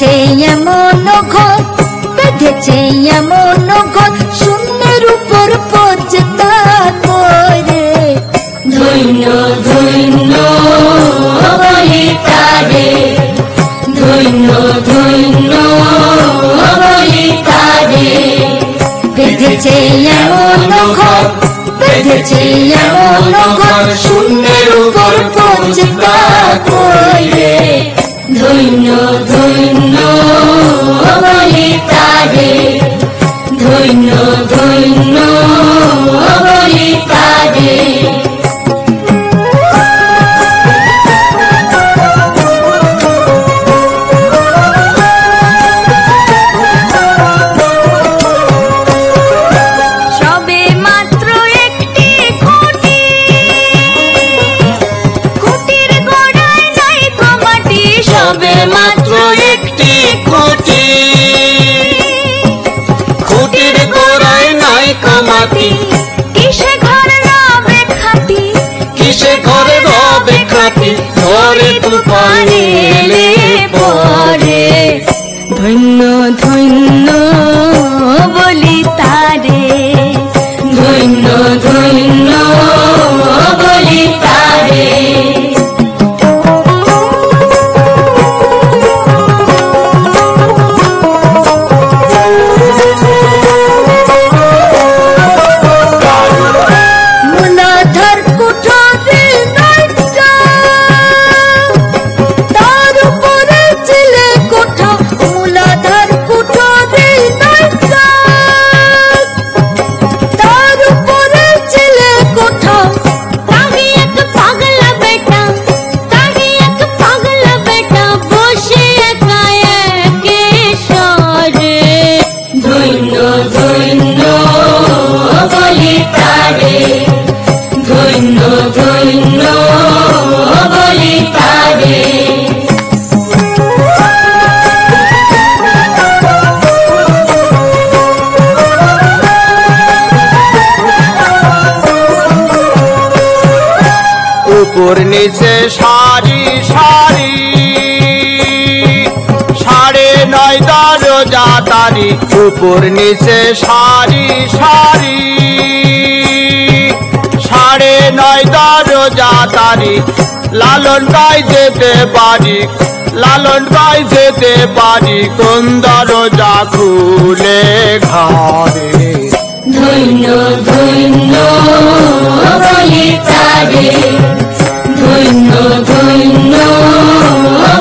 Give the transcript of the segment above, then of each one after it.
বেঁধেছে এমন ঘর, বেঁধেছে এমন ঘর, শূন্যের উপর পচতা করে। ধন্য ধন্য বলি তারে, ধন্য ধন্য বলি তারে। বেঁধেছে এমন ঘর, বেঁধেছে এমন ঘর, শূন্যের উপর পচতা করে। ধন্য ধন্য বলি তারে, ধন্য ধন্য বলি তারে। কিসে ঘরে রবে খাটি, কিসে ঘরে রবে খাটি, ঘরে তুফান এলে পরে। ধন্য ধন্য বলি তারে, ধন্য ধন্য বলি তারে। উপর নিচে সারি সারি, 9.5 দরজা তারি। উপর নিচে সারি সারি, 9.5 দরজা তারি। লালন গাই যেতে পারি, লালন গাই যেতে পারি, কোন দরজা খুলে ঘরে। ধন্য ধন্য বলি তারে, ধন্য ধন্য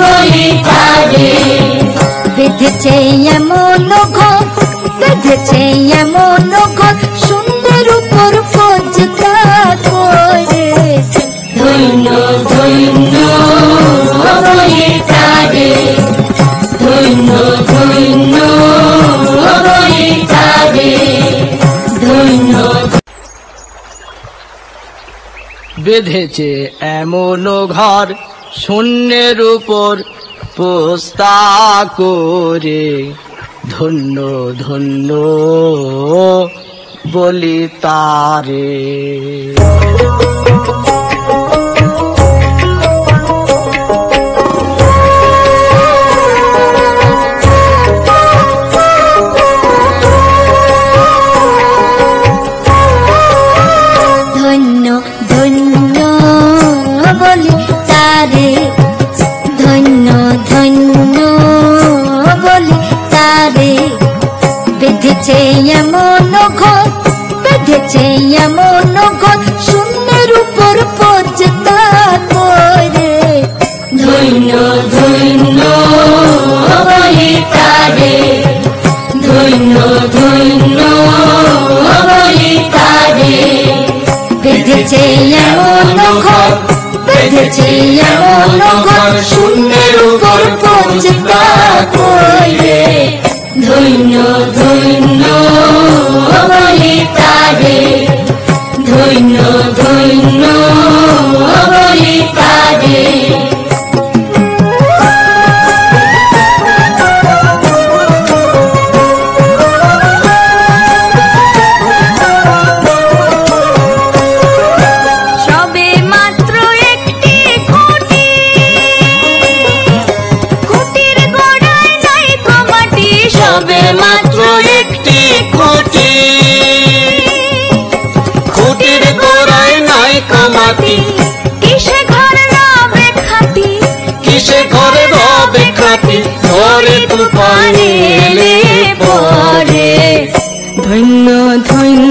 বলি তারে। বেঁধেছে এমন ঘর, বেঁধেছে এমন ঘর, শূন্যের উপর পচতা করে। ধন্য ধন্য বলি তারে, ধন্য ধন্য বলি তারে, ধন্য। বেঁধেছে এমন ঘর, শূন্যের উপর পোস্তা করে। ধন্য ধন্য বলি তারে। ধন্য ধন্য বলি তারে, ধন্য ধন্য বলি তারে। বেঁধেছে এমন ঘর, বেঁধেছে এমন ঘর, শূন্যের উপর পচতা করে। ধন্য ধন্য বলি তারে, ধন্য ধন্য বলি তারে। বেঁধেছে এমন ঘর, বেঁধেছে এমন ঘর, শূন্যের উপর পচতা করে। ধন্য ধন্য বলি তারে, ধন্য ধন্য বলি তারে। খুঁটির গোড়ায় কিসে ঘর রবে খাটি, কিসে ঘরে রবে খাটি, ঝড়ে তুফানে এলে পরে। ধন্য ধন্য